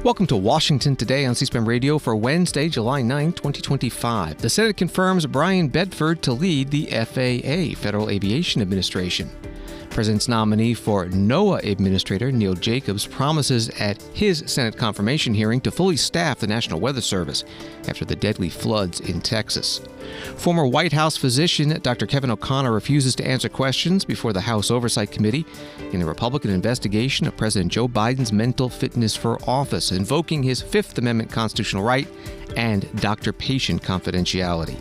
Welcome to Washington Today on C-SPAN Radio for Wednesday, July 9, 2025. The Senate confirms Bryan Bedford to lead the FAA, Federal Aviation Administration. President's nominee for NOAA Administrator, Neil Jacobs, promises at his Senate confirmation hearing to fully staff the National Weather Service after the deadly floods in Texas. Former White House physician Dr. Kevin O'Connor refuses to answer questions before the House Oversight Committee in a Republican investigation of President Joe Biden's mental fitness for office, invoking his Fifth Amendment constitutional right and doctor-patient confidentiality.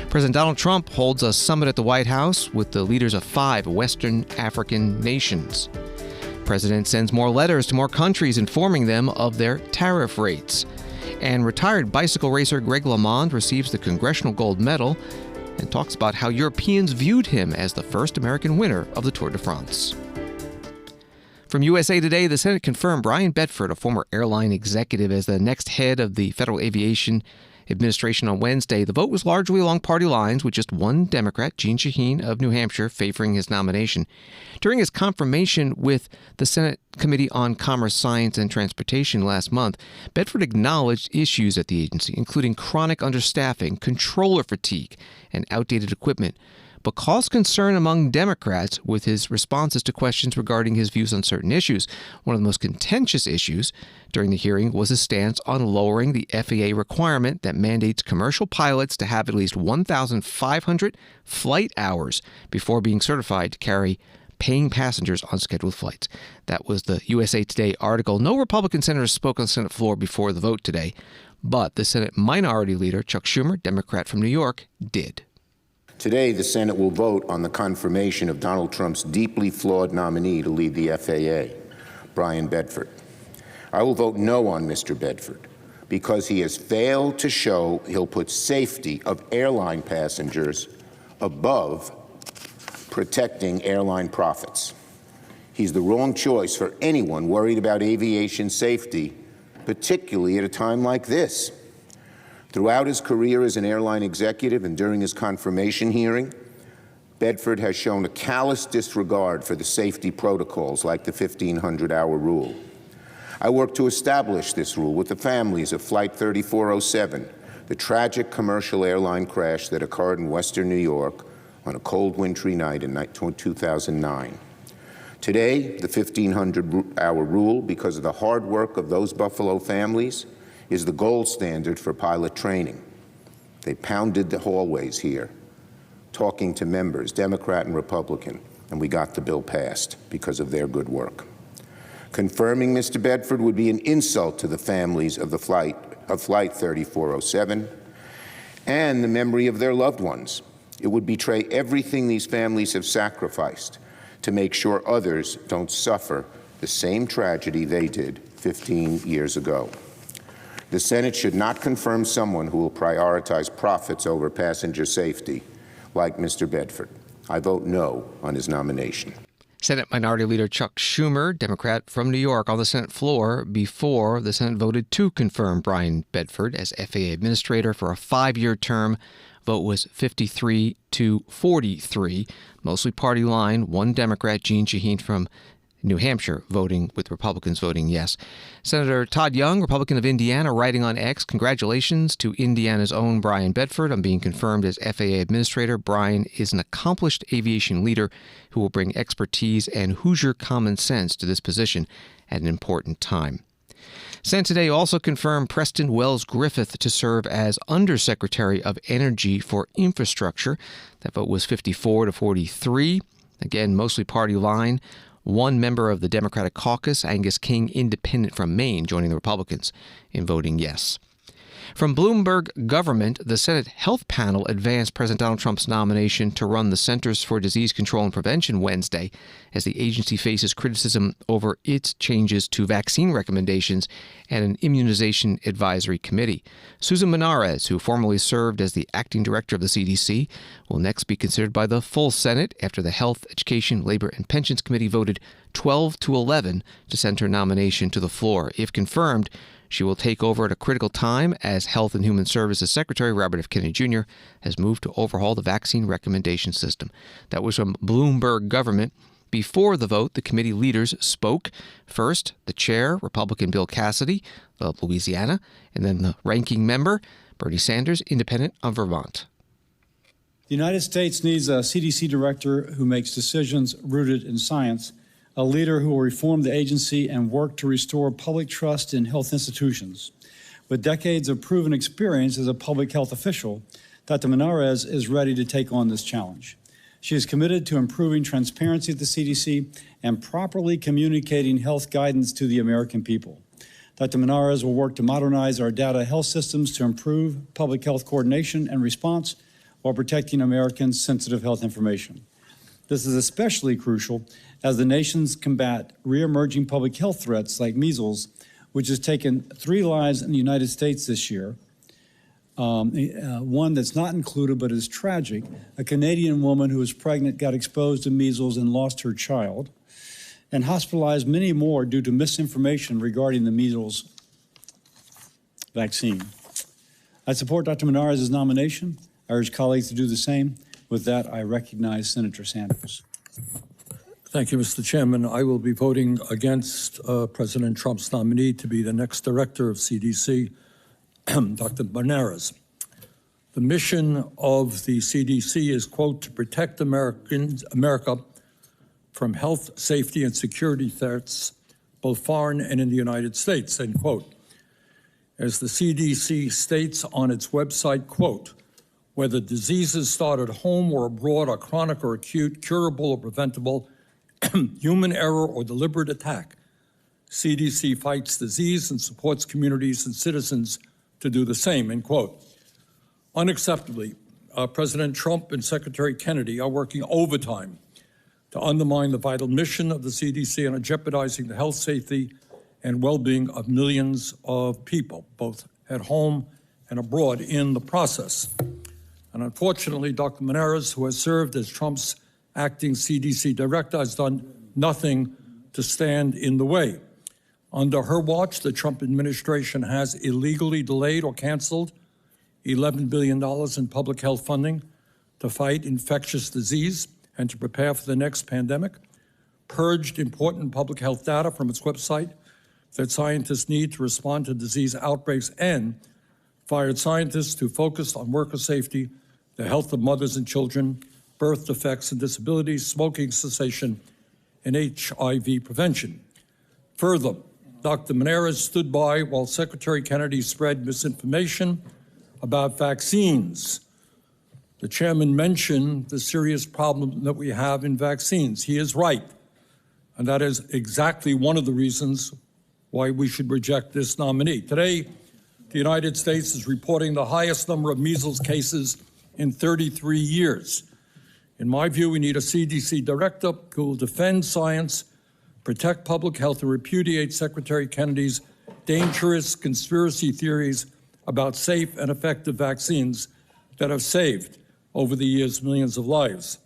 President Donald Trump holds a summit at the White House with the leaders of 5 Western African nations. The president sends more letters to more countries informing them of their tariff rates. And retired bicycle racer Greg Lamond receives the Congressional Gold Medal and talks about how Europeans viewed him as the first American winner of the Tour de France. From USA Today, the Senate confirmed Bryan Bedford, a former airline executive, as the next head of the Federal Aviation Administration on Wednesday. The vote was largely along party lines, with just one Democrat, Jeanne Shaheen of New Hampshire, favoring his nomination. During his confirmation with the Senate Committee on Commerce, Science, and Transportation last month, Bedford acknowledged issues at the agency, including chronic understaffing, controller fatigue, and outdated equipment, but caused concern among Democrats with his responses to questions regarding his views on certain issues. One of the most contentious issues during the hearing was his stance on lowering the FAA requirement that mandates commercial pilots to have at least 1,500 flight hours before being certified to carry paying passengers on scheduled flights. That was the USA Today article. No Republican senators spoke on the Senate floor before the vote today, but the Senate Minority Leader, Chuck Schumer, Democrat from New York, did. Today, the Senate will vote on the confirmation of Donald Trump's deeply flawed nominee to lead the FAA, Bryan Bedford. I will vote no on Mr. Bedford because he has failed to show he'll put safety of airline passengers above protecting airline profits. He's the wrong choice for anyone worried about aviation safety, particularly at a time like this. Throughout his career as an airline executive and during his confirmation hearing, Bedford has shown a callous disregard for the safety protocols like the 1,500-hour rule. I worked to establish this rule with the families of Flight 3407, the tragic commercial airline crash that occurred in western New York on a cold, wintry night in 2009. Today, the 1,500-hour rule, because of the hard work of those Buffalo families, is the gold standard for pilot training. They pounded the hallways here, talking to members, Democrat and Republican, and we got the bill passed because of their good work. Confirming Mr. Bedford would be an insult to the families of Flight 3407 and the memory of their loved ones. It would betray everything these families have sacrificed to make sure others don't suffer the same tragedy they did 15 years ago. The Senate should not confirm someone who will prioritize profits over passenger safety, like Mr. Bedford. I vote no on his nomination. Senate Minority Leader Chuck Schumer, Democrat from New York, on the Senate floor before the Senate voted to confirm Bryan Bedford as FAA Administrator for a 5-year term. Vote was 53 to 43, mostly party line. One Democrat, Jeanne Shaheen from New Hampshire, voting with Republicans voting yes. Senator Todd Young, Republican of Indiana, writing on X, congratulations to Indiana's own Bryan Bedford on being confirmed as FAA Administrator. Bryan is an accomplished aviation leader who will bring expertise and Hoosier common sense to this position at an important time. Senate today also confirmed Preston Wells Griffith to serve as Undersecretary of Energy for Infrastructure. That vote was 54 to 43. Again, mostly party line. One member of the Democratic caucus, Angus King, independent from Maine, joining the Republicans in voting yes. From Bloomberg Government, the Senate Health Panel advanced President Donald Trump's nomination to run the Centers for Disease Control and Prevention Wednesday as the agency faces criticism over its changes to vaccine recommendations and an immunization advisory committee. Susan Menares, who formerly served as the acting director of the CDC, will next be considered by the full Senate after the Health, Education, Labor, and Pensions Committee voted 12 to 11 to send her nomination to the floor. If confirmed, she will take over at a critical time as Health and Human Services Secretary Robert F. Kennedy Jr. has moved to overhaul the vaccine recommendation system. That was from Bloomberg Government. before the vote, the committee leaders spoke. First, the chair, Republican Bill Cassidy of Louisiana, and then the ranking member, Bernie Sanders, independent of Vermont. The United States needs a CDC director who makes decisions rooted in science, a leader who will reform the agency and work to restore public trust in health institutions. With decades of proven experience as a public health official, Dr. Menarez is ready to take on this challenge. She is committed to improving transparency at the CDC and properly communicating health guidance to the American people. Dr. Menarez will work to modernize our data health systems to improve public health coordination and response while protecting Americans' sensitive health information. This is especially crucial as the nations combat re-emerging public health threats like measles, which has taken 3 lives in the United States this year. One that's not included but is tragic. A Canadian woman who was pregnant got exposed to measles and lost her child, and hospitalized many more due to misinformation regarding the measles vaccine. I support Dr. Menarez's nomination. I urge colleagues to do the same. With that, I recognize Senator Sanders. Thank you, Mr. Chairman. I will be voting against President Trump's nominee to be the next director of CDC, Dr. Menarez. The mission of the CDC is, quote, to protect America from health, safety, and security threats, both foreign and in the United States, end quote. As the CDC states on its website, quote, whether diseases start at home or abroad are chronic or acute, curable or preventable, human error or deliberate attack, CDC fights disease and supports communities and citizens to do the same, end quote. Unacceptably, President Trump and Secretary Kennedy are working overtime to undermine the vital mission of the CDC and are jeopardizing the health, safety, and well-being of millions of people, both at home and abroad in the process. And unfortunately, Dr. Menarez, who has served as Trump's acting CDC director, has done nothing to stand in the way. Under her watch, the Trump administration has illegally delayed or canceled $11 billion in public health funding to fight infectious disease and to prepare for the next pandemic, purged important public health data from its website that scientists need to respond to disease outbreaks, and fired scientists who focused on worker safety, the health of mothers and children, birth defects and disabilities, smoking cessation, and HIV prevention. Further, Dr. Menarez stood by while Secretary Kennedy spread misinformation about vaccines. The chairman mentioned the serious problem that we have in vaccines. He is right, and that is exactly one of the reasons why we should reject this nominee. Today, the United States is reporting the highest number of measles cases in 33 years. In my view, we need a CDC director who will defend science, protect public health, and repudiate Secretary Kennedy's dangerous conspiracy theories about safe and effective vaccines that have saved, over the years, millions of lives.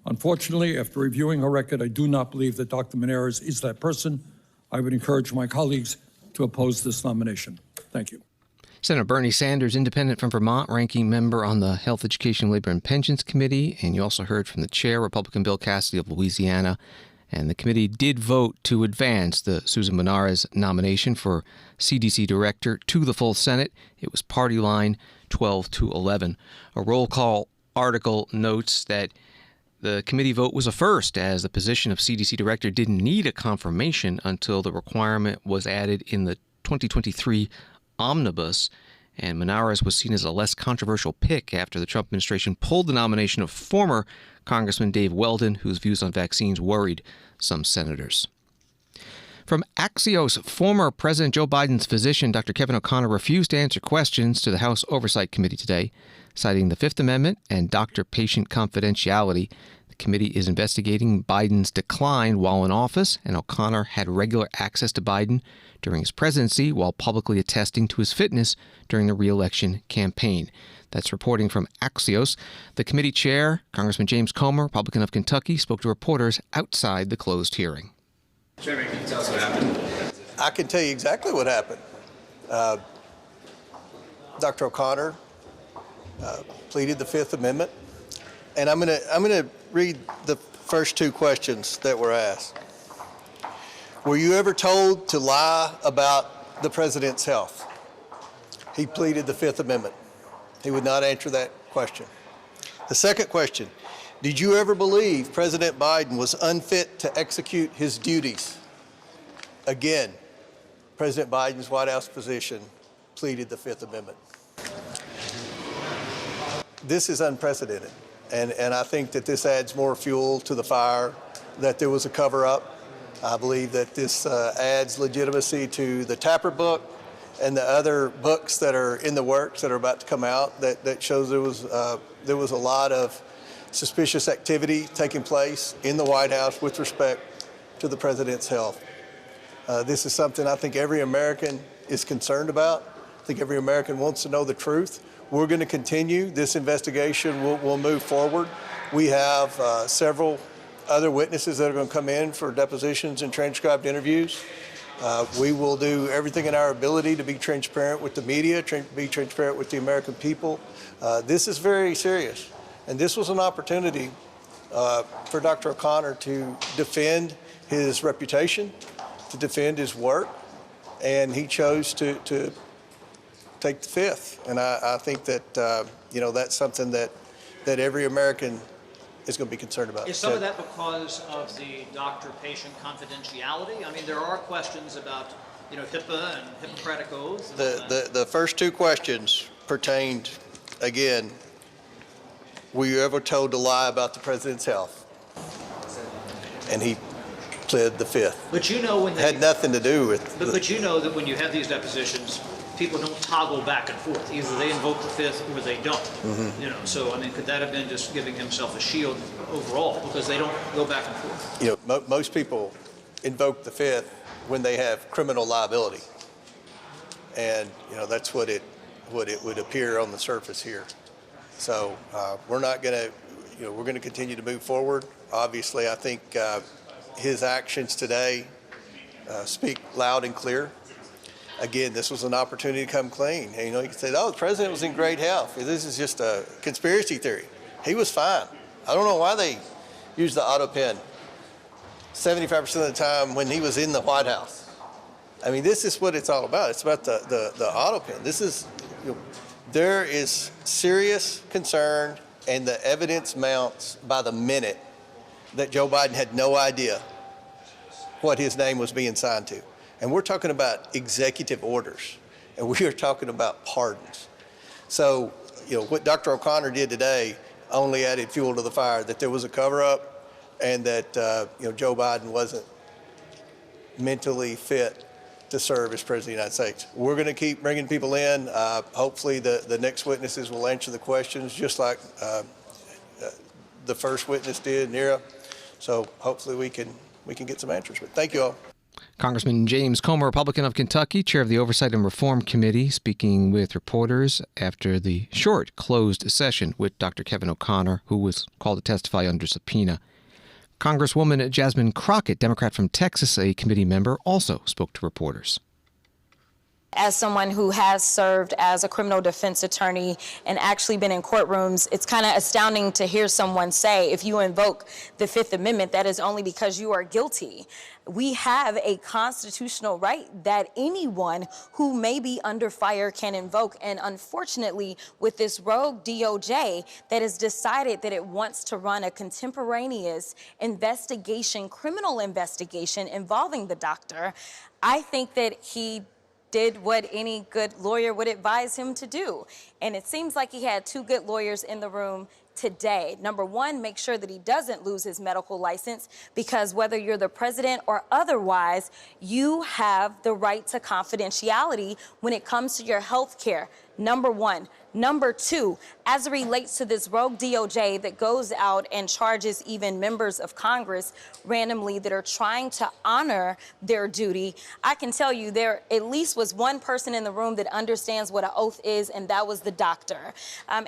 Unfortunately, after reviewing her record, I do not believe that Dr. Menarez is that person. I would encourage my colleagues to oppose this nomination. Thank you. Senator Bernie Sanders, independent from Vermont, ranking member on the Health, Education, Labor, and Pensions Committee. And you also heard from the chair, Republican Bill Cassidy of Louisiana. And the committee did vote to advance the Susan Menarez nomination for CDC director to the full Senate. It was party line 12-11. A roll call article notes that the committee vote was a first, as the position of CDC director didn't need a confirmation until the requirement was added in the 2023 omnibus, and Menarez was seen as a less controversial pick after the Trump administration pulled the nomination of former Congressman Dave Weldon, whose views on vaccines worried some senators. From Axios, former President Joe Biden's physician, Dr. Kevin O'Connor, refused to answer questions to the House Oversight Committee today, citing the Fifth Amendment and doctor-patient confidentiality. The committee is investigating Biden's decline while in office, and O'Connor had regular access to Biden during his presidency while publicly attesting to his fitness during the re-election campaign. That's reporting from Axios. The committee chair, Congressman James Comer, Republican of Kentucky, spoke to reporters outside the closed hearing. Chairman, can you tell us what happened? I can tell you exactly what happened. Dr. O'Connor pleaded the Fifth Amendment, and I'm going to read the first two questions that were asked. Were you ever told to lie about the president's health? He pleaded the Fifth Amendment. He would not answer that question. The second question, did you ever believe President Biden was unfit to execute his duties? Again, President Biden's White House physician pleaded the Fifth Amendment. This is unprecedented, and I think that this adds more fuel to the fire that there was a cover-up. I believe that this adds legitimacy to the Tapper book and the other books that are in the works that are about to come out that shows there was a lot of suspicious activity taking place in the White House with respect to the president's health. This is something I think every American is concerned about. I think every American wants to know the truth. We're going to continue. This investigation will move forward. We have several other witnesses that are going to come in for depositions and transcribed interviews. We will do everything in our ability to be transparent with the media, be transparent with the American people. This is very serious. And this was an opportunity for Dr. O'Connor to defend his reputation, to defend his work, and he chose to take the Fifth. And I think that, that's something that every American is going to be concerned about. Is some of that because of the doctor-patient confidentiality? I mean, there are questions about, HIPAA and Hippocratic oath. The first two questions pertained, again, were you ever told to lie about the president's health? And he pled the Fifth. But when had nothing to do with. But you know that when you have these depositions, people don't toggle back and forth. Either they invoke the Fifth or they don't. Mm-hmm. So could that have been just giving himself a shield overall because they don't go back and forth? Most people invoke the Fifth when they have criminal liability, and that's what it would appear on the surface here. So we're not going to, we're going to continue to move forward. Obviously, I think his actions today speak loud and clear. Again, this was an opportunity to come clean. And, you can say, the president was in great health. This is just a conspiracy theory. He was fine. I don't know why they used the auto pen 75% of the time when he was in the White House. I mean, this is what it's all about. It's about the auto pen. This is, there is serious concern, and the evidence mounts by the minute that Joe Biden had no idea what his name was being signed to. And we're talking about executive orders, and we are talking about pardons. So, what Dr. O'Connor did today only added fuel to the fire, that there was a cover-up and that, Joe Biden wasn't mentally fit to serve as President of the United States. We're going to keep bringing people in. Hopefully the next witnesses will answer the questions just like the first witness did, Nira. So hopefully we can get some answers. But thank you all. Congressman James Comer, Republican of Kentucky, chair of the Oversight and Reform Committee, speaking with reporters after the short closed session with Dr. Kevin O'Connor, who was called to testify under subpoena. Congresswoman Jasmine Crockett, Democrat from Texas, a committee member, also spoke to reporters. As someone who has served as a criminal defense attorney and actually been in courtrooms, it's kind of astounding to hear someone say, if you invoke the Fifth Amendment, that is only because you are guilty. We have a constitutional right that anyone who may be under fire can invoke. And unfortunately, with this rogue DOJ that has decided that it wants to run a contemporaneous investigation, criminal investigation involving the doctor, I think that he did what any good lawyer would advise him to do. And it seems like he had two good lawyers in the room today. Number one, make sure that he doesn't lose his medical license, because whether you're the president or otherwise, you have the right to confidentiality when it comes to your health care. Number one. Number two, as it relates to this rogue DOJ that goes out and charges even members of Congress randomly that are trying to honor their duty, I can tell you there at least was one person in the room that understands what an oath is, and that was the doctor.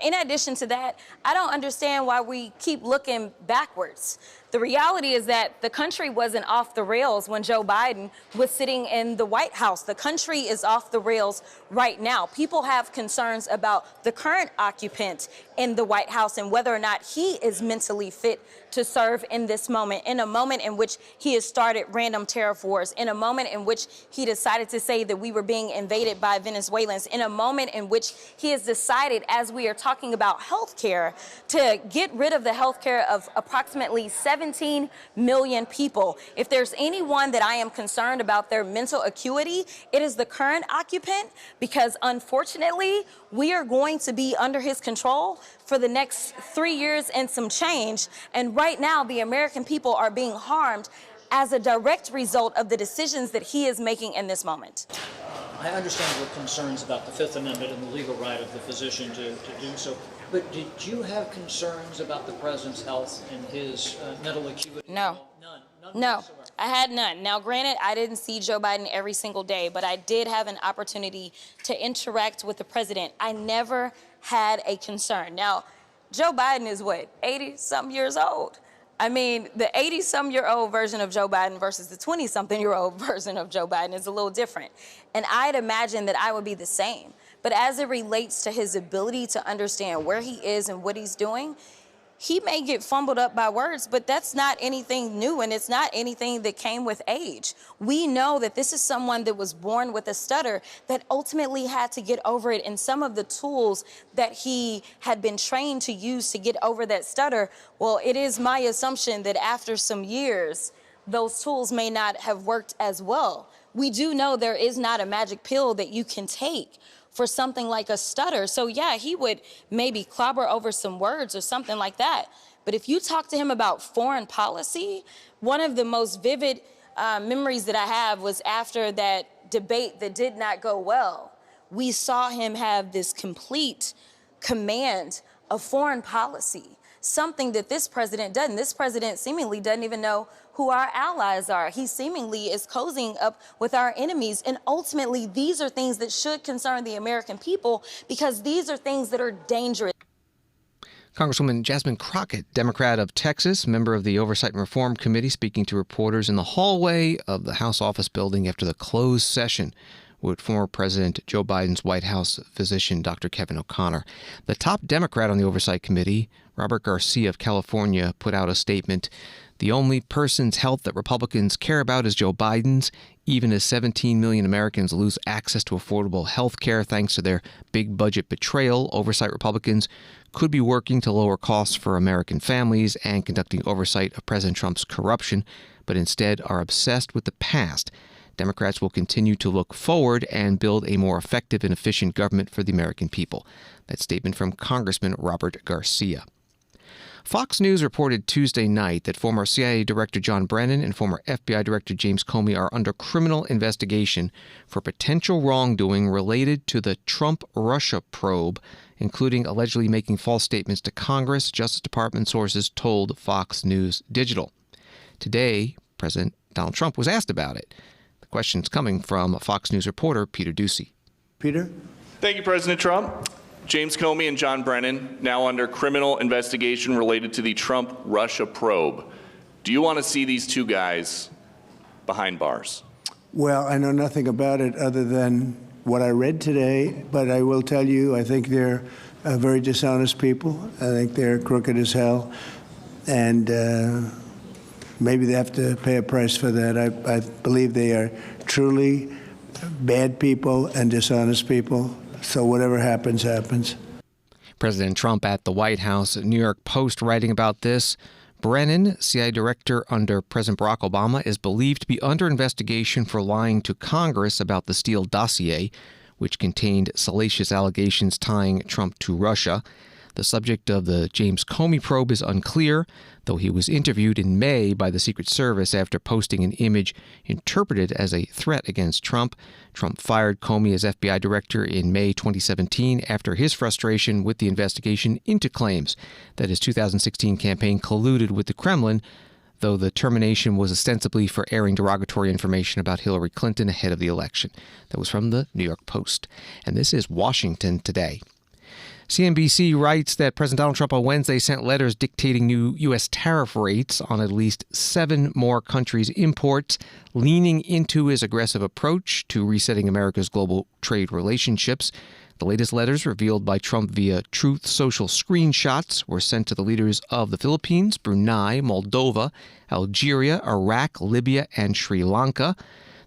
In addition to that, I don't understand why we keep looking backwards. The reality is that the country wasn't off the rails when Joe Biden was sitting in the White House. The country is off the rails right now. People have concerns about the current occupant in the White House and whether or not he is mentally fit to serve in this moment, in a moment in which he has started random tariff wars, in a moment in which he decided to say that we were being invaded by Venezuelans, in a moment in which he has decided, as we are talking about health care, to get rid of the health care of approximately 17 million people. If there's anyone that I am concerned about their mental acuity, it is the current occupant, because unfortunately, we are going to be under his control for the next 3 years and some change. And right now, the American people are being harmed as a direct result of the decisions that he is making in this moment. I understand your concerns about the Fifth Amendment and the legal right of the physician to do so, but did you have concerns about the president's health and his mental acuity? No. None. No, I had none. Now, granted, I didn't see Joe Biden every single day, but I did have an opportunity to interact with the president. I never had a concern. Now, Joe Biden is what, 80-something years old? I mean, the 80-some-year-old version of Joe Biden versus the 20-something-year-old version of Joe Biden is a little different. And I'd imagine that I would be the same. But as it relates to his ability to understand where he is and what he's doing, he may get fumbled up by words, but that's not anything new, and it's not anything that came with age. We know that this is someone that was born with a stutter that ultimately had to get over it, and some of the tools that he had been trained to use to get over that stutter, well, it is my assumption that after some years, those tools may not have worked as well. We do know there is not a magic pill that you can take for something like a stutter. So yeah, he would maybe clobber over some words or something like that. But if you talk to him about foreign policy, one of the most vivid memories that I have was after that debate that did not go well. We saw him have this complete command of foreign policy, something that this president doesn't. This president seemingly doesn't even know who our allies are. He seemingly is cozying up with our enemies. And ultimately, these are things that should concern the American people, because these are things that are dangerous. Congresswoman Jasmine Crockett, Democrat of Texas, member of the Oversight and Reform Committee, speaking to reporters in the hallway of the House Office Building after the closed session with former President Joe Biden's White House physician, Dr. Kevin O'Connor. The top Democrat on the Oversight Committee, Robert Garcia of California, put out a statement. The only person's health that Republicans care about is Joe Biden's, even as 17 million Americans lose access to affordable health care thanks to their big budget betrayal. Oversight Republicans could be working to lower costs for American families and conducting oversight of President Trump's corruption, but instead are obsessed with the past. Democrats will continue to look forward and build a more effective and efficient government for the American people. That statement from Congressman Robert Garcia. Fox News reported Tuesday night that former CIA Director John Brennan and former FBI Director James Comey are under criminal investigation for potential wrongdoing related to the Trump-Russia probe, including allegedly making false statements to Congress, Justice Department sources told Fox News Digital. Today, President Donald Trump was asked about it. The question's coming from Fox News reporter Peter Ducey. Peter? Thank you, President Trump. James Comey and John Brennan now under criminal investigation related to the Trump-Russia probe. Do you want to see these two guys behind bars? Well, I know nothing about it other than what I read today, but I will tell you, I think they're very dishonest people. I think they're crooked as hell, and maybe they have to pay a price for that. I believe they are truly bad people and dishonest people. So whatever happens, happens. President Trump at the White House, New York Post writing about this. Brennan, CIA director under President Barack Obama, is believed to be under investigation for lying to Congress about the Steele dossier, which contained salacious allegations tying Trump to Russia. The subject of the James Comey probe is unclear, though he was interviewed in May by the Secret Service after posting an image interpreted as a threat against Trump. Trump fired Comey as FBI director in May 2017 after his frustration with the investigation into claims that his 2016 campaign colluded with the Kremlin, though the termination was ostensibly for airing derogatory information about Hillary Clinton ahead of the election. That was from the New York Post. And this is Washington Today. CNBC writes that President Donald Trump on Wednesday sent letters dictating new U.S. tariff rates on at least 7 more countries' imports, leaning into his aggressive approach to resetting America's global trade relationships. The latest letters, revealed by Trump via Truth Social screenshots, were sent to the leaders of the Philippines, Brunei, Moldova, Algeria, Iraq, Libya, and Sri Lanka.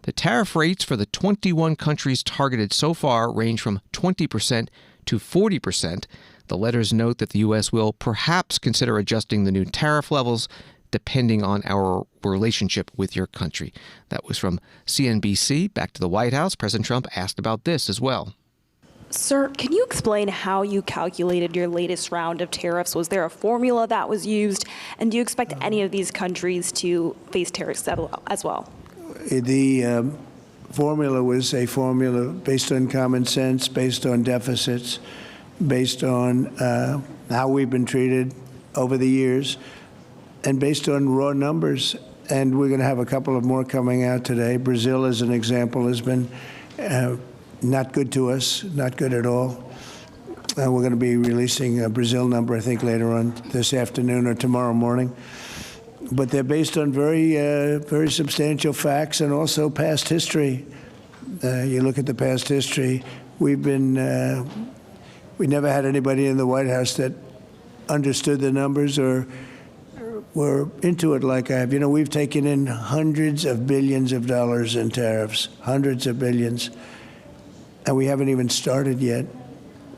The tariff rates for the 21 countries targeted so far range from 20% to 40%. The letters note that the U.S. will perhaps consider adjusting the new tariff levels depending on our relationship with your country. That was from CNBC. Back to the White House. President Trump asked about this as well. Sir, can you explain how you calculated your latest round of tariffs? Was there a formula that was used? And do you expect any of these countries to face tariffs as well? The formula was a formula based on common sense, based on deficits, based on how we've been treated over the years, and based on raw numbers. And we're going to have a couple of more coming out today. Brazil, as an example, has been not good to us, not good at all. We're going to be releasing a Brazil number, I think, later on this afternoon or tomorrow morning. But they're based on very substantial facts and also past history. You look at the past history. We never had anybody in the White House that understood the numbers or were into it like I have. You know, we've taken in hundreds of billions of dollars in tariffs, hundreds of billions. And we haven't even started yet.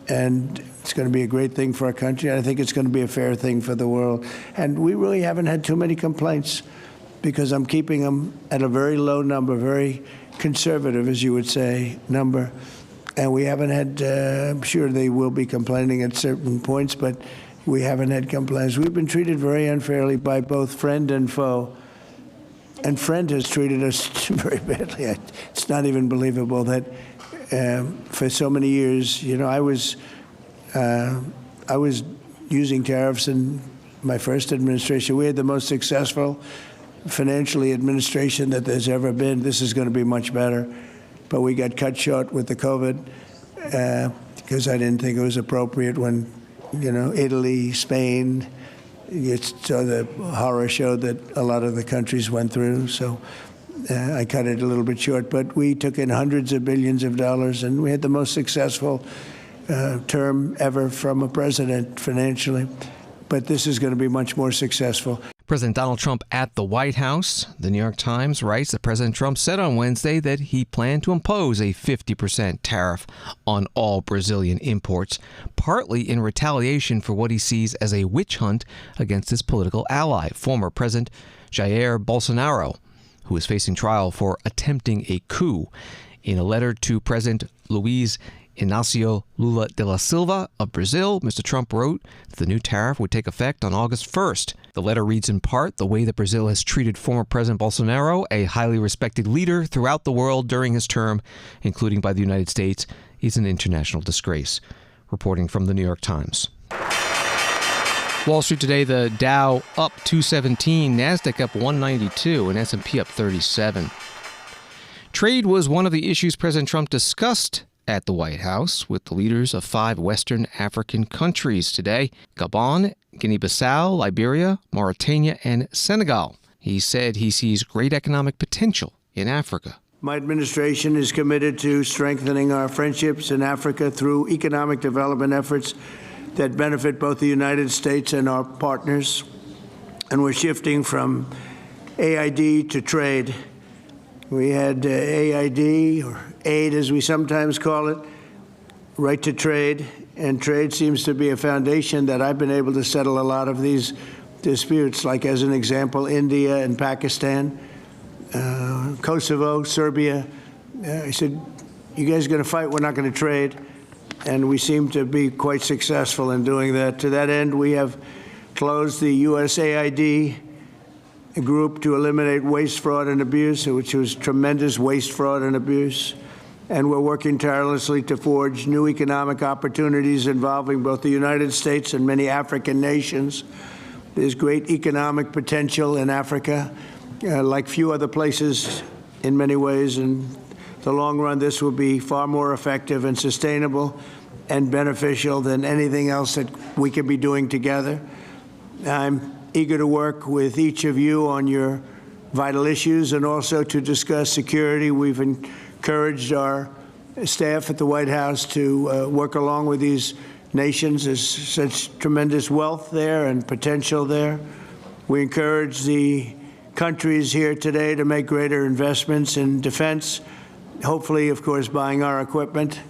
And it's going to be a great thing for our country. I think it's going to be a fair thing for the world. And we really haven't had too many complaints because I'm keeping them at a very low number, very conservative, as you would say, number. And we haven't had, I'm sure they will be complaining at certain points, but we haven't had complaints. We've been treated very unfairly by both friend and foe. And friend has treated us very badly. It's not even believable that for so many years, you know, I was using tariffs in my first administration. We had the most successful financially administration that there's ever been. This is going to be much better. But we got cut short with the COVID because I didn't think it was appropriate when, you know, Italy, Spain, so the horror show that a lot of the countries went through. So I cut it a little bit short, but we took in hundreds of billions of dollars, and we had the most successful term ever from a president financially. But this is going to be much more successful. President Donald Trump at the White House. The New York Times writes that President Trump said on Wednesday that he planned to impose a 50% tariff on all Brazilian imports, partly in retaliation for what he sees as a witch hunt against his political ally, former President Jair Bolsonaro, who is facing trial for attempting a coup. In a letter to President Luiz Inácio Lula da Silva of Brazil, Mr. Trump wrote that the new tariff would take effect on August 1st. The letter reads in part, "The way that Brazil has treated former President Bolsonaro, a highly respected leader throughout the world during his term, including by the United States, is an international disgrace." Reporting from the New York Times. Wall Street today, the Dow up 217, NASDAQ up 192, and S&P up 37. Trade was one of the issues President Trump discussed at the White House with the leaders of 5 Western African countries today: Gabon, Guinea-Bissau, Liberia, Mauritania, and Senegal. He said he sees great economic potential in Africa. My administration is committed to strengthening our friendships in Africa through economic development efforts that benefit both the United States and our partners. And we're shifting from AID to trade. We had AID, or aid as we sometimes call it, right to trade. And trade seems to be a foundation that I've been able to settle a lot of these disputes, like as an example, India and Pakistan, Kosovo, Serbia. I said, you guys are going to fight, we're not going to trade. And we seem to be quite successful in doing that. To that end, we have closed the USAID group to eliminate waste, fraud, and abuse, which was tremendous waste, fraud, and abuse. And we're working tirelessly to forge new economic opportunities involving both the United States and many African nations. There's great economic potential in Africa, like few other places in many ways. In the long run, this will be far more effective and sustainable. and beneficial than anything else that we could be doing together. I'm eager to work with each of you on your vital issues and also to discuss security. We've encouraged our staff at the White House to work along with these nations. There's such tremendous wealth there and potential there. We encourage the countries here today to make greater investments in defense, hopefully, of course, buying our equipment,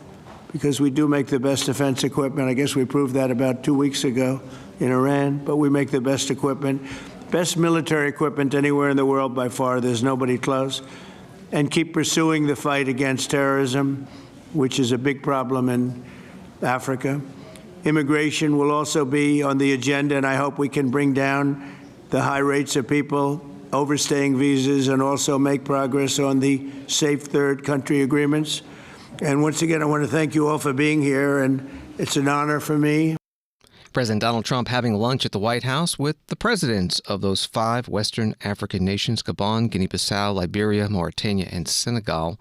because we do make the best defense equipment. I guess we proved that about 2 weeks ago in Iran, but we make the best equipment, best military equipment anywhere in the world by far. There's nobody close. And keep pursuing the fight against terrorism, which is a big problem in Africa. Immigration will also be on the agenda, and I hope we can bring down the high rates of people overstaying visas and also make progress on the safe third country agreements. And once again, I want to thank you all for being here, and it's an honor for me. President Donald Trump having lunch at the White House with the presidents of those 5 Western African nations, Gabon, Guinea-Bissau, Liberia, Mauritania, and Senegal.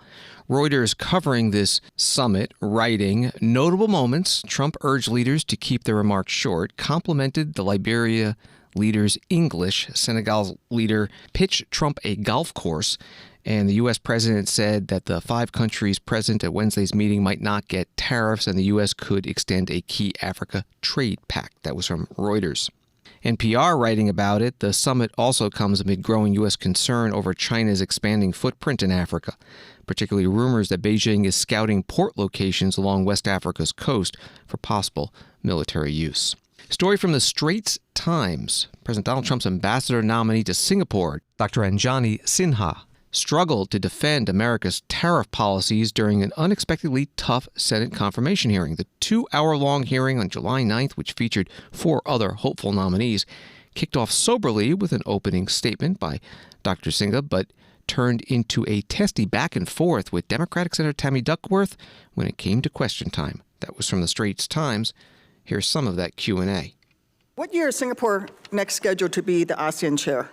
Reuters covering this summit, writing, notable moments, Trump urged leaders to keep their remarks short, complimented the Liberia leader's English, Senegal's leader pitched Trump a golf course, and the U.S. president said that the 5 countries present at Wednesday's meeting might not get tariffs, and the U.S. could extend a key Africa trade pact. That was from Reuters. NPR writing about it, the summit also comes amid growing U.S. concern over China's expanding footprint in Africa, particularly rumors that Beijing is scouting port locations along West Africa's coast for possible military use. Story from the Straits Times. President Donald Trump's ambassador nominee to Singapore, Dr. Anjani Sinha, struggled to defend America's tariff policies during an unexpectedly tough Senate confirmation hearing. The 2-hour-long hearing on July 9th, which featured 4 other hopeful nominees, kicked off soberly with an opening statement by Dr. Sinha, but turned into a testy back and forth with Democratic Senator Tammy Duckworth when it came to question time. That was from the Straits Times. Here's some of that Q&A. What year is Singapore next scheduled to be the ASEAN chair?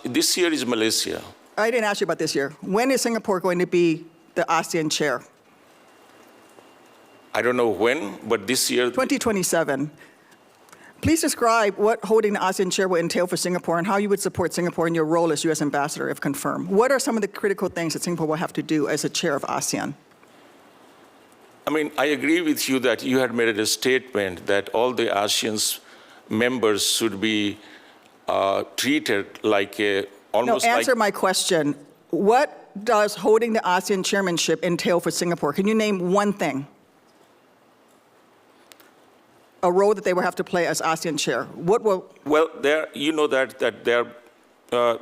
This year is Malaysia. I didn't ask you about this year. When is Singapore going to be the ASEAN chair? I don't know when, but this year. 2027. Please describe what holding the ASEAN chair will entail for Singapore and how you would support Singapore in your role as U.S. ambassador if confirmed. What are some of the critical things that Singapore will have to do as a chair of ASEAN? I mean, I agree with you that you had made a statement that all the ASEAN members should be treated like almost like... No, answer my question. What does holding the ASEAN chairmanship entail for Singapore? Can you name one thing? A role that they will have to play as ASEAN chair. What will... Well, there, you know that there, the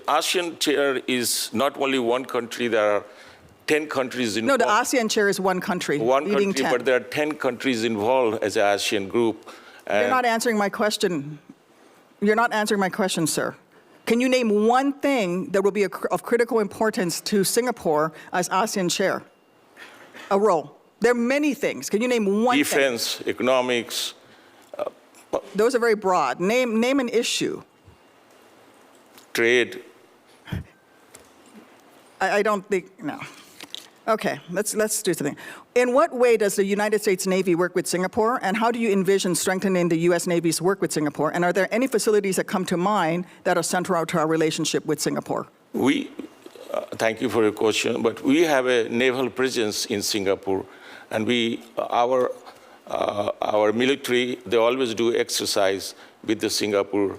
ASEAN chair is not only one country. There are 10 countries involved. No, the ASEAN chair is one country. One country, 10. But there are 10 countries involved as an ASEAN group. You're not answering my question. You're not answering my question, sir. Can you name one thing that will be of critical importance to Singapore as ASEAN chair? A role. There are many things. Can you name one Defense, thing? economics. Those are very broad. Name an issue. Trade. I don't think, no. Okay, let's do something. In what way does the United States Navy work with Singapore, and how do you envision strengthening the U.S. Navy's work with Singapore? And are there any facilities that come to mind that are central to our relationship with Singapore? Thank you for your question, but we have a naval presence in Singapore, and our military, they always do exercise with the Singapore.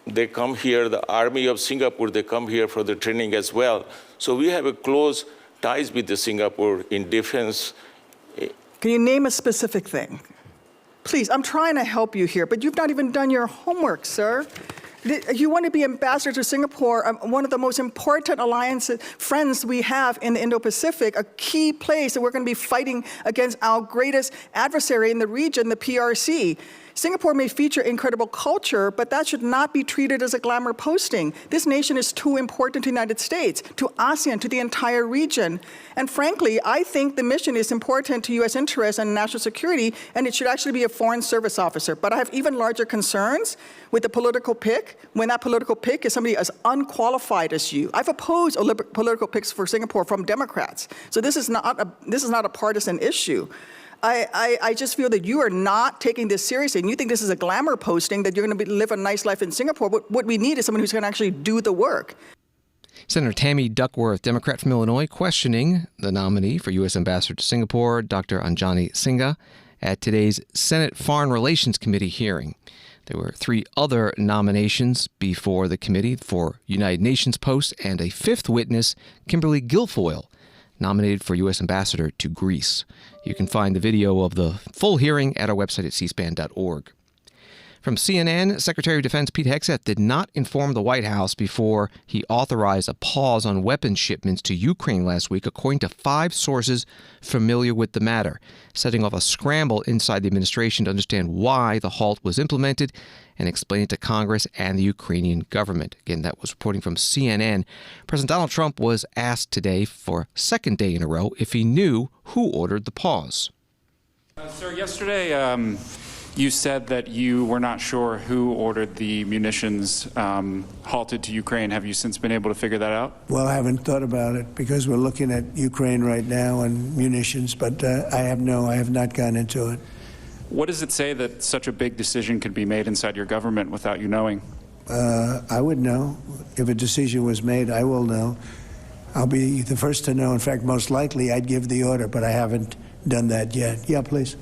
They come here, the Army of Singapore, they come here for the training as well. So we have a close ties with the Singapore in defense. Can you name a specific thing? Please, I'm trying to help you here, but you've not even done your homework, sir. You want to be ambassador to Singapore, one of the most important alliances, friends we have in the Indo-Pacific, a key place that we're going to be fighting against our greatest adversary in the region, the PRC. Singapore may feature incredible culture, but that should not be treated as a glamour posting. This nation is too important to the United States, to ASEAN, to the entire region. And frankly, I think the mission is important to U.S. interests and national security, and it should actually be a foreign service officer. But I have even larger concerns with the political pick, when that political pick is somebody as unqualified as you. I've opposed political picks for Singapore from Democrats. So this is not a partisan issue. I just feel that you are not taking this seriously, and you think this is a glamour posting, that you're going to live a nice life in Singapore. What we need is someone who's going to actually do the work. Senator Tammy Duckworth, Democrat from Illinois, questioning the nominee for U.S. Ambassador to Singapore, Dr. Anjani Singha, at today's Senate Foreign Relations Committee hearing. There were 3 other nominations before the committee for United Nations post, and a 5th witness, Kimberly Guilfoyle, nominated for U.S. Ambassador to Greece. You can find the video of the full hearing at our website at cspan.org. From CNN, Secretary of Defense Pete Hegseth did not inform the White House before he authorized a pause on weapons shipments to Ukraine last week, according to 5 sources familiar with the matter, setting off a scramble inside the administration to understand why the halt was implemented and explain it to Congress and the Ukrainian government. Again, that was reporting from CNN. President Donald Trump was asked today for a second day in a row if he knew who ordered the pause. Sir, yesterday you said that you were not sure who ordered the munitions halted to Ukraine. Have you since been able to figure that out? Well, I haven't thought about it because we're looking at Ukraine right now and munitions, but I have not gone into it. What does it say that such a big decision could be made inside your government without you knowing? I would know. If a decision was made, I will know. I'll be the first to know. In fact, most likely I'd give the order, but I haven't done that yet. Yeah, please.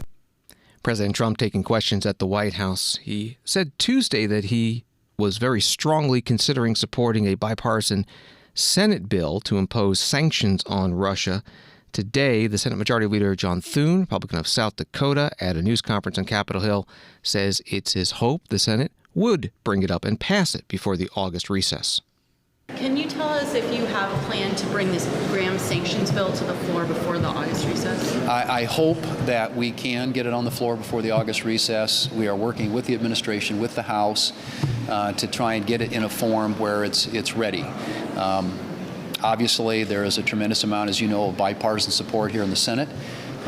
President Trump taking questions at the White House. He said Tuesday that he was very strongly considering supporting a bipartisan Senate bill to impose sanctions on Russia. Today, the Senate Majority Leader John Thune, Republican of South Dakota, at a news conference on Capitol Hill, says it's his hope the Senate would bring it up and pass it before the August recess. Can you tell us if you have a plan to bring this Graham sanctions bill to the floor before the August recess? I hope that we can get it on the floor before the August recess. We are working with the administration, with the House, to try and get it in a form where it's ready. Obviously, there is a tremendous amount, as you know, of bipartisan support here in the Senate.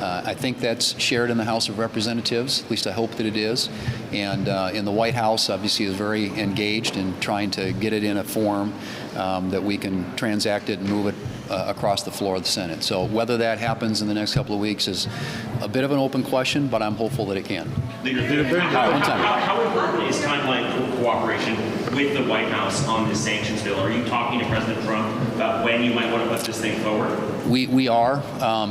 I think that's shared in the House of Representatives, at least I hope that it is. And in the White House, obviously, is very engaged in trying to get it in a form that we can transact it and move it across the floor of the Senate. So whether that happens in the next couple of weeks is a bit of an open question, but I'm hopeful that it can. How important is timeline cooperation with the White House on this sanctions bill? Are you talking to President Trump about when you might want to put this thing forward? We are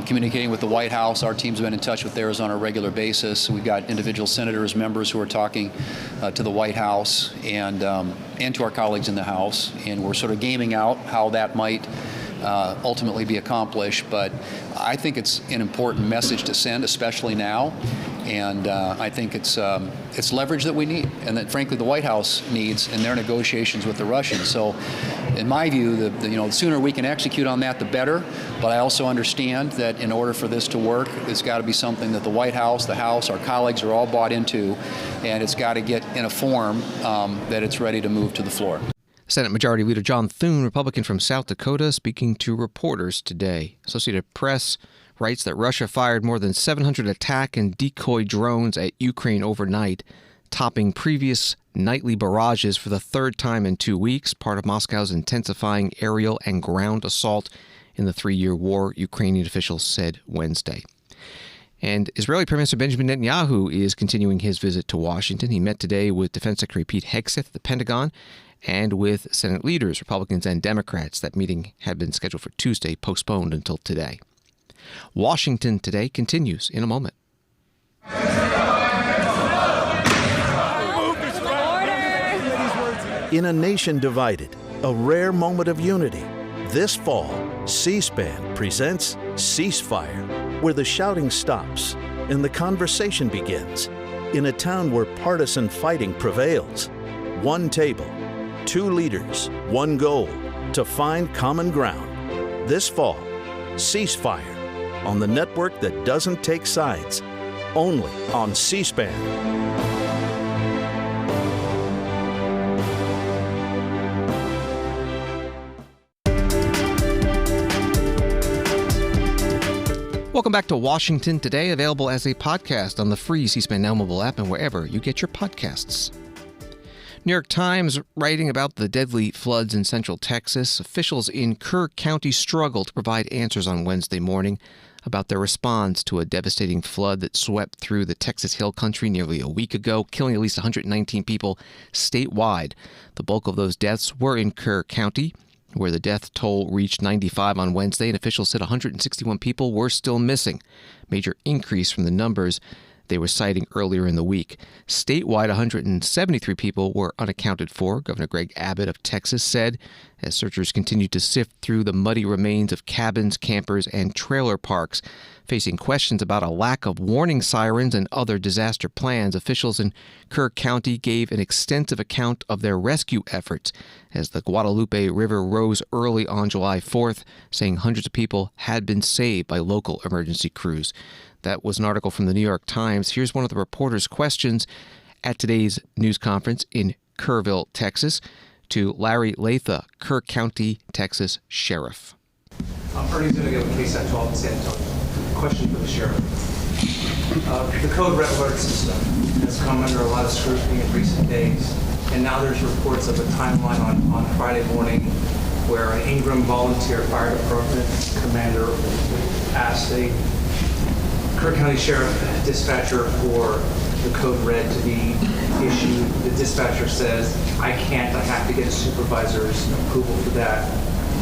communicating with the White House. Our team's been in touch with theirs on a regular basis. We've got individual senators, members who are talking to the White House and to our colleagues in the House, and we're sort of gaming out how that might ultimately be accomplished. But I think it's an important message to send, especially now. And I think it's leverage that we need, and that frankly the White House needs in their negotiations with the Russians. So, in my view, the sooner we can execute on that, the better. But I also understand that in order for this to work, it's got to be something that the White House, the House, our colleagues are all bought into, and it's got to get in a form that it's ready to move to the floor. Senate Majority Leader John Thune, Republican from South Dakota, speaking to reporters today. Associated Press writes that Russia fired more than 700 attack and decoy drones at Ukraine overnight, topping previous nightly barrages for the 3rd time in 2 weeks, part of Moscow's intensifying aerial and ground assault in the 3-year war, Ukrainian officials said Wednesday. And Israeli Prime Minister Benjamin Netanyahu is continuing his visit to Washington. He met today with Defense Secretary Pete Hegseth at the Pentagon and with Senate leaders, Republicans and Democrats. That meeting had been scheduled for Tuesday, postponed until today. Washington today continues in a moment. In a nation divided, a rare moment of unity. This fall, C-SPAN presents Ceasefire, where the shouting stops and the conversation begins. In a town where partisan fighting prevails. One table, 2 leaders, 1 goal, to find common ground. This fall, Ceasefire, on the network that doesn't take sides, only on C-SPAN. Welcome back to Washington Today, available as a podcast on the free C-SPAN Now mobile app and wherever you get your podcasts. New York Times writing about the deadly floods in central Texas. Officials in Kerr County struggled to provide answers on Wednesday morning about their response to a devastating flood that swept through the Texas Hill Country nearly a week ago, killing at least 119 people statewide. The bulk of those deaths were in Kerr County, where the death toll reached 95 on Wednesday, and officials said 161 people were still missing. Major increase from the numbers they were citing earlier in the week. Statewide, 173 people were unaccounted for, Governor Greg Abbott of Texas said, as searchers continued to sift through the muddy remains of cabins, campers, and trailer parks. Facing questions about a lack of warning sirens and other disaster plans, officials in Kerr County gave an extensive account of their rescue efforts as the Guadalupe River rose early on July 4th, saying hundreds of people had been saved by local emergency crews. That was an article from the New York Times. Here's one of the reporters' questions at today's news conference in Kerrville, Texas, to Larry Latha, Kerr County, Texas Sheriff. Ernie's going to go with KSAT 12 in San Antonio. Question for the sheriff. The code red alert system has come under a lot of scrutiny in recent days, and now there's reports of a timeline on Friday morning where an Ingram volunteer fire department commander asked a Kerr County Sheriff dispatcher for the code red to be issued. The dispatcher says, I can't, I have to get a supervisor's approval for that.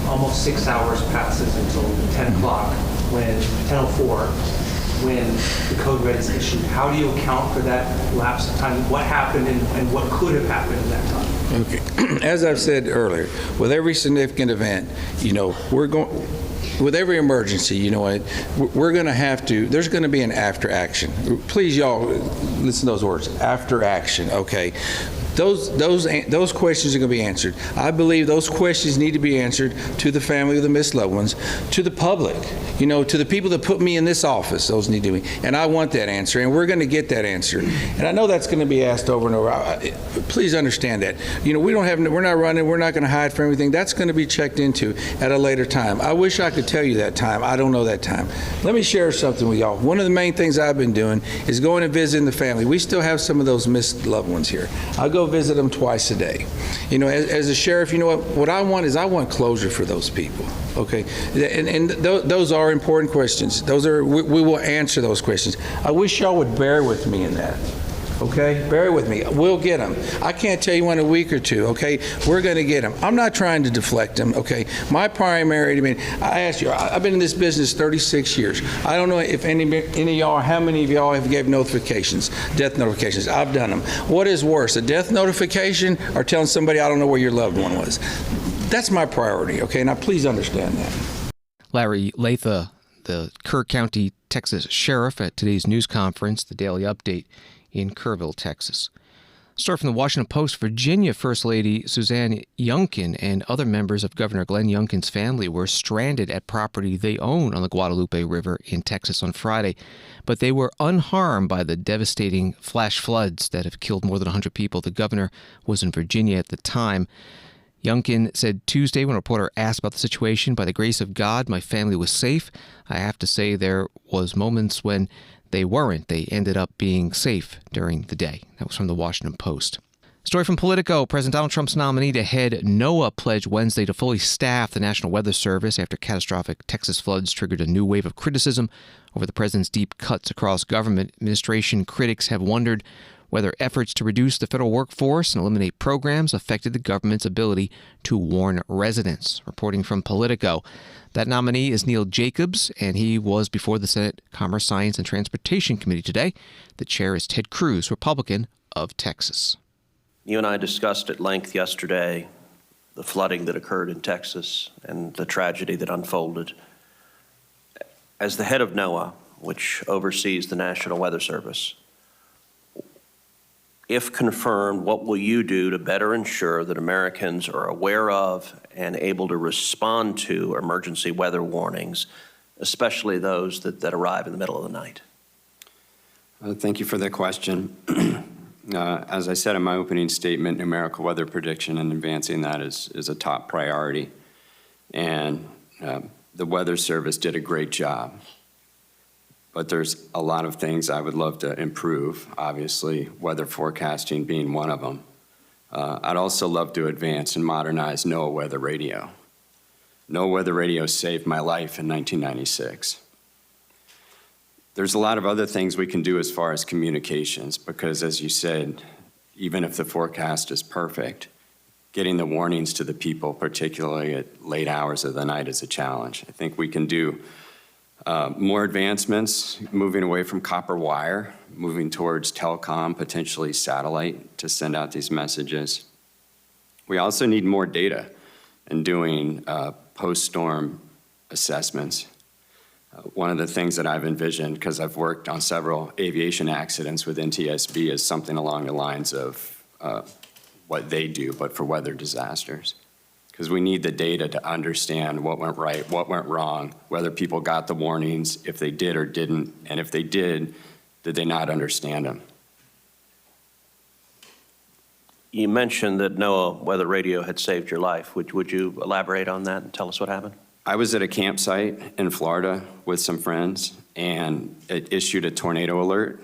Almost 6 hours passes until 10 o'clock, when 10:04, when the code red is issued. How do you account for that lapse of time? What happened and what could have happened in that time? Okay. As I've said earlier, with every significant event, we're going, with every emergency, we're going to have to, there's going to be an after action. Please, y'all, listen to those words, after action, okay? Those questions are going to be answered. I believe those questions need to be answered to the family of the missed loved ones, to the public, to the people that put me in this office. Those need to be, and I want that answer, and we're going to get that answer. And I know that's going to be asked over and over. Please understand that. We're not running. We're not going to hide from everything. That's going to be checked into at a later time. I wish I could tell you that time. I don't know that time. Let me share something with y'all. One of the main things I've been doing is going and visiting the family. We still have some of those missed loved ones here. I go visit them twice a day. As a sheriff, what I want is I want closure for those people. Okay, and those are important questions. We will answer those questions. I wish y'all would bear with me in that. Okay, bear with me. We'll get them. I can't tell you in a week or two. Okay, we're going to get them. I'm not trying to deflect them. Okay, my primary. I asked you. I've been in this business 36 years. I don't know if any of y'all, how many of y'all have gave notifications, death notifications. I've done them. What is worse, a death notification or telling somebody I don't know where your loved one was? That's my priority. Okay, now please understand that. Larry Latha, the Kerr County, Texas Sheriff, at today's news conference, the Daily Update in Kerrville, Texas. Story from the Washington Post. Virginia First Lady Suzanne Youngkin and other members of Governor Glenn Youngkin's family were stranded at property they own on the Guadalupe River in Texas on Friday, but they were unharmed by the devastating flash floods that have killed more than 100 people. The governor was in Virginia at the time. Youngkin said Tuesday when a reporter asked about the situation, by the grace of God, my family was safe. I have to say there was moments when they weren't. They ended up being safe during the day. That was from the Washington Post. Story from Politico. President Donald Trump's nominee to head NOAA pledged Wednesday to fully staff the National Weather Service after catastrophic Texas floods triggered a new wave of criticism over the president's deep cuts across government. Administration critics have wondered whether efforts to reduce the federal workforce and eliminate programs affected the government's ability to warn residents. Reporting from Politico. That nominee is Neil Jacobs, and he was before the Senate Commerce, Science, and Transportation Committee today. The chair is Ted Cruz, Republican of Texas. You and I discussed at length yesterday the flooding that occurred in Texas and the tragedy that unfolded. As the head of NOAA, which oversees the National Weather Service, if confirmed, what will you do to better ensure that Americans are aware of and able to respond to emergency weather warnings, especially those that arrive in the middle of the night? Thank you for the question. As I said in my opening statement, numerical weather prediction and advancing that is a top priority. And the Weather Service did a great job but there's a lot of things I would love to improve, obviously, weather forecasting being one of them. I'd also love to advance and modernize NOAA weather radio. NOAA weather radio saved my life in 1996. There's a lot of other things we can do as far as communications, because as you said, even if the forecast is perfect, getting the warnings to the people, particularly at late hours of the night, is a challenge. I think we can do more advancements, moving away from copper wire, moving towards telecom, potentially satellite, to send out these messages. We also need more data in doing post-storm assessments. One of the things that I've envisioned, because I've worked on several aviation accidents with NTSB, is something along the lines of what they do, but for weather disasters. Because we need the data to understand what went right, what went wrong, whether people got the warnings, if they did or didn't, and if they did they not understand them? You mentioned that NOAA weather radio had saved your life. Would you elaborate on that and tell us what happened? I was at a campsite in Florida with some friends, and it issued a tornado alert,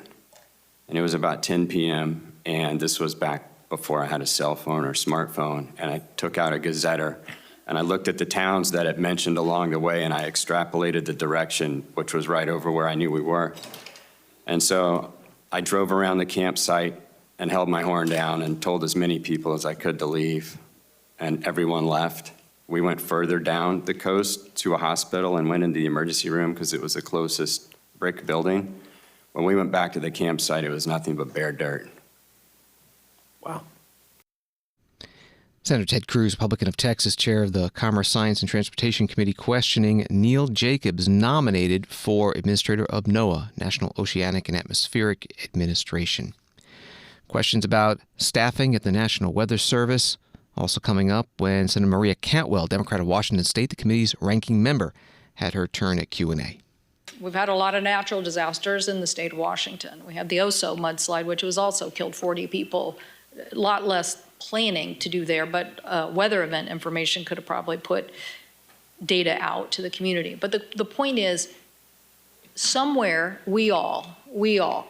and it was about 10 p.m., and this was back before I had a cell phone or smartphone, and I took out a gazetter, and I looked at the towns that it mentioned along the way, and I extrapolated the direction, which was right over where I knew we were. And so I drove around the campsite and held my horn down and told as many people as I could to leave, and everyone left. We went further down the coast to a hospital and went into the emergency room because it was the closest brick building. When we went back to the campsite, it was nothing but bare dirt. Wow. Senator Ted Cruz, Republican of Texas, chair of the Commerce, Science, and Transportation Committee, questioning Neil Jacobs, nominated for Administrator of NOAA, National Oceanic and Atmospheric Administration. Questions about staffing at the National Weather Service also coming up when Senator Maria Cantwell, Democrat of Washington State, the committee's ranking member, had her turn at Q&A. We've had a lot of natural disasters in the state of Washington. We had the Oso mudslide, which was also killed 40 people. A lot less planning to do there, but weather event information could have probably put data out to the community. But the point is, somewhere we all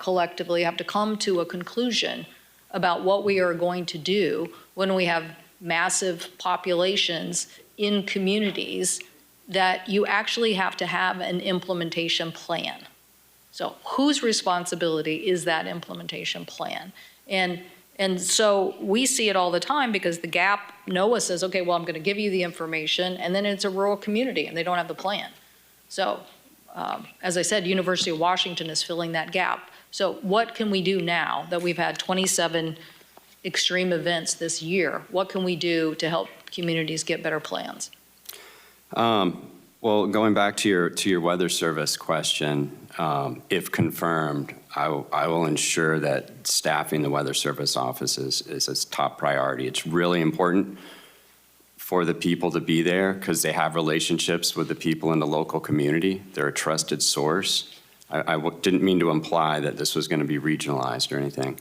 collectively have to come to a conclusion about what we are going to do when we have massive populations in communities that you actually have to have an implementation plan. So whose responsibility is that implementation plan? And so we see it all the time because the gap, NOAA says, okay, well, I'm going to give you the information, and then it's a rural community and they don't have the plan. So as I said, University of Washington is filling that gap. So what can we do now that we've had 27 extreme events this year? What can we do to help communities get better plans? Well, going back to your weather service question, if confirmed, I will ensure that staffing the weather service offices is its top priority. It's really important for the people to be there because they have relationships with the people in the local community. They're a trusted source. I didn't mean to imply that this was going to be regionalized or anything.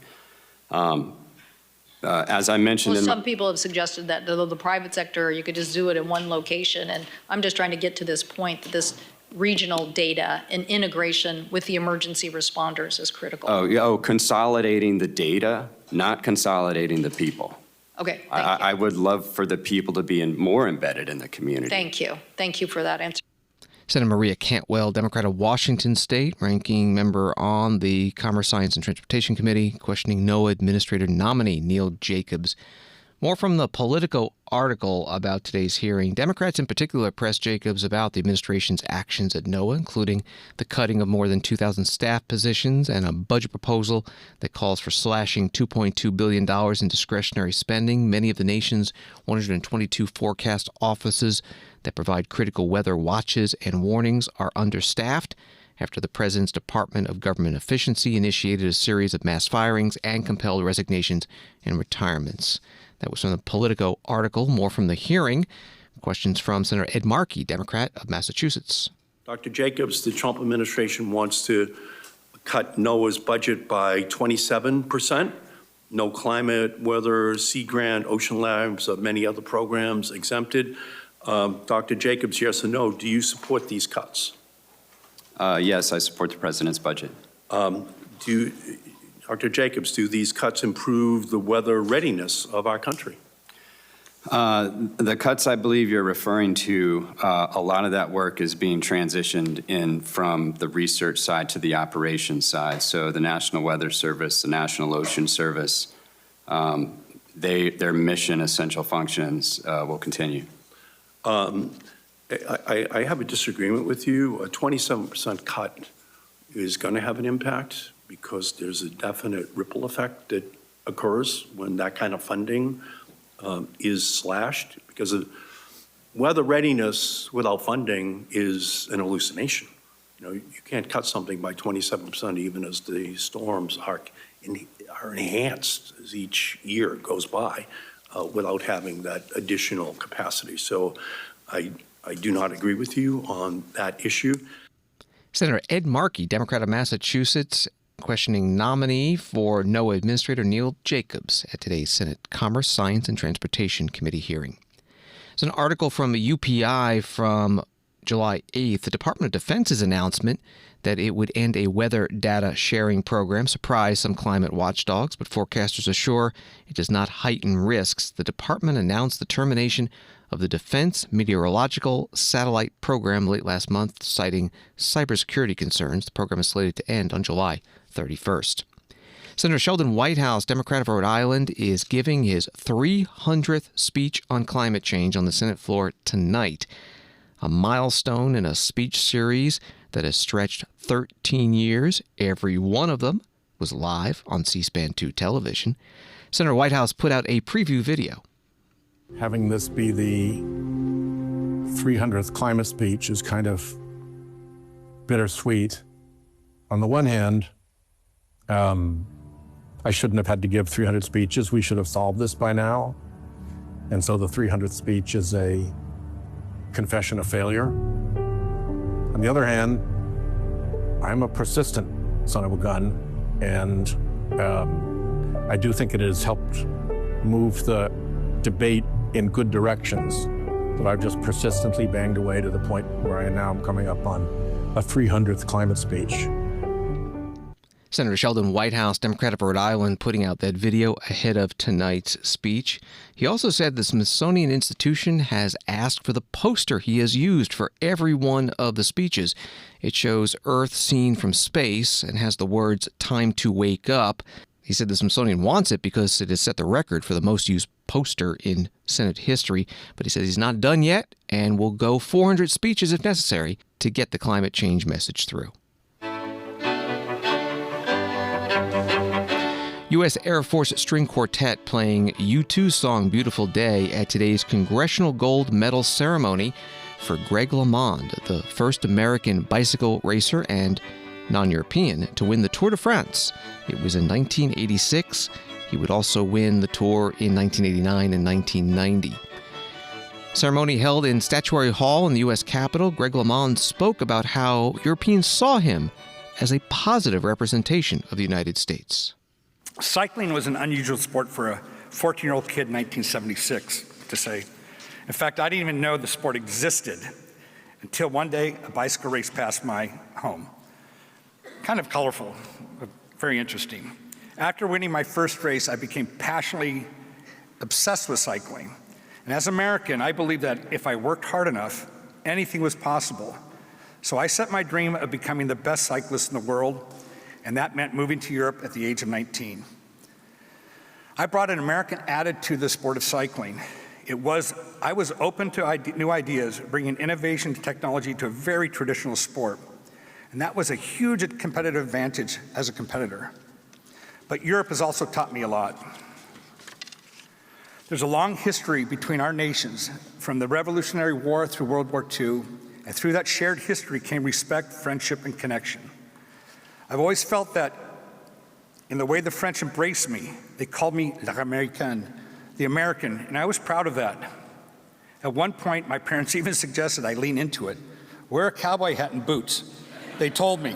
As I mentioned, well, some people have suggested that the private sector, you could just do it in one location. And I'm just trying to get to this point that this regional data and integration with the emergency responders is critical. Consolidating the data, not consolidating the people. Okay, I would love for the people to be more embedded in the community. Thank you. Thank you for that answer. Senator Maria Cantwell, Democrat of Washington State, ranking member on the Commerce, Science, and Transportation Committee, questioning NOAA Administrator nominee Neil Jacobs. More from the Politico article about today's hearing. Democrats in particular pressed Jacobs about the administration's actions at NOAA, including the cutting of more than 2,000 staff positions and a budget proposal that calls for slashing $2.2 billion in discretionary spending. Many of the nation's 122 forecast offices that provide critical weather watches and warnings are understaffed after the president's Department of Government Efficiency initiated a series of mass firings and compelled resignations and retirements. That was from the Politico article. More from the hearing. Questions from Senator Ed Markey, Democrat of Massachusetts. Dr. Jacobs, the Trump administration wants to cut NOAA's budget by 27%. No climate, weather, Sea Grant, Ocean Labs, many other programs exempted. Dr. Jacobs, yes or no, do you support these cuts? Yes, I support the president's budget. Dr. Jacobs, do these cuts improve the weather readiness of our country? The cuts I believe you're referring to, a lot of that work is being transitioned in from the research side to the operations side. So the National Weather Service, the National Ocean Service, their mission essential functions will continue. I have a disagreement with you. A 27% cut is going to have an impact because there's a definite ripple effect that occurs when that kind of funding is slashed, because of weather readiness without funding is an hallucination. You know, you can't cut something by 27% even as the storms are enhanced as each year goes by without having that additional capacity. So I do not agree with you on that issue. Senator Ed Markey, Democrat of Massachusetts, questioning nominee for NOAA Administrator Neil Jacobs at today's Senate Commerce, Science, and Transportation Committee hearing. It's an article from UPI from July 8th. The Department of Defense's announcement that it would end a weather data sharing program surprised some climate watchdogs, but forecasters assure it does not heighten risks. The department announced the termination of the Defense Meteorological Satellite Program late last month, citing cybersecurity concerns. The program is slated to end on July 31st. Senator Sheldon Whitehouse, Democrat of Rhode Island, is giving his 300th speech on climate change on the Senate floor tonight, a milestone in a speech series that has stretched 13 years. Every one of them was live on C-SPAN 2 television. Senator Whitehouse put out a preview video. Having this be the 300th climate speech is kind of bittersweet. On the one hand, I shouldn't have had to give 300 speeches. We should have solved this by now. And so the 300th speech is a confession of failure. On the other hand, I'm a persistent son of a gun, and I do think it has helped move the debate in good directions. But I've just persistently banged away to the point where I now am coming up on a 300th climate speech. Senator Sheldon Whitehouse, Democrat of Rhode Island, putting out that video ahead of tonight's speech. He also said the Smithsonian Institution has asked for the poster he has used for every one of the speeches. It shows Earth seen from space and has the words "Time to Wake Up." He said the Smithsonian wants it because it has set the record for the most used poster in Senate history. But he says he's not done yet and will go 400 speeches if necessary to get the climate change message through. U.S. Air Force String Quartet playing U2's song Beautiful Day at today's Congressional Gold Medal ceremony for Greg Lamond, the first American bicycle racer and non-European to win the Tour de France. It was in 1986. He would also win the Tour in 1989 and 1990. Ceremony held in Statuary Hall in the U.S. Capitol. Greg Lamond spoke about how Europeans saw him as a positive representation of the United States. Cycling was an unusual sport for a 14-year-old kid in 1976, to say. In fact, I didn't even know the sport existed until one day a bicycle race passed my home. Kind of colorful, but very interesting. After winning my first race, I became passionately obsessed with cycling. And as an American, I believed that if I worked hard enough, anything was possible. So I set my dream of becoming the best cyclist in the world, and that meant moving to Europe at the age of 19. I brought an American attitude to the sport of cycling. I was open to new ideas, bringing innovation and technology to a very traditional sport. And that was a huge competitive advantage as a competitor. But Europe has also taught me a lot. There's a long history between our nations, from the Revolutionary War through World War II, and through that shared history came respect, friendship, and connection. I've always felt that in the way the French embraced me, they called me l'Américain, the American, and I was proud of that. At one point, my parents even suggested I lean into it. Wear a cowboy hat and boots, they told me.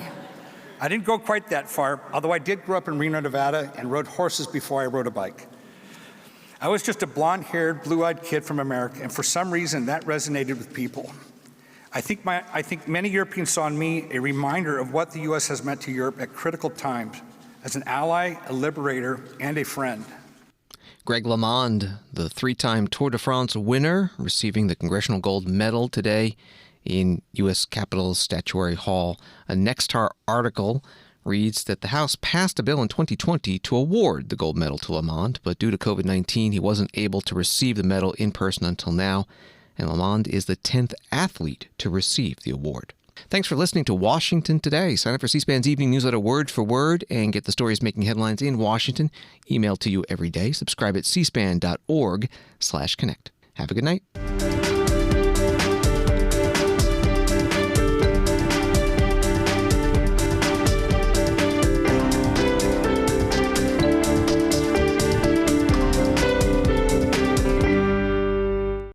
I didn't go quite that far, although I did grow up in Reno, Nevada, and rode horses before I rode a bike. I was just a blonde-haired, blue-eyed kid from America, and for some reason, that resonated with people. I think many Europeans saw in me a reminder of what the U.S. has meant to Europe at critical times as an ally, a liberator, and a friend. Greg Lamond, the three-time Tour de France winner, receiving the Congressional Gold Medal today in U.S. Capitol's Statuary Hall. A Nextar article reads that the House passed a bill in 2020 to award the gold medal to Lamond, but due to COVID-19, he wasn't able to receive the medal in person until now, and Lamond is the 10th athlete to receive the award. Thanks for listening to Washington Today. Sign up for C-SPAN's evening newsletter word for word and get the stories making headlines in Washington emailed to you every day. Subscribe at cspan.org/connect. Have a good night.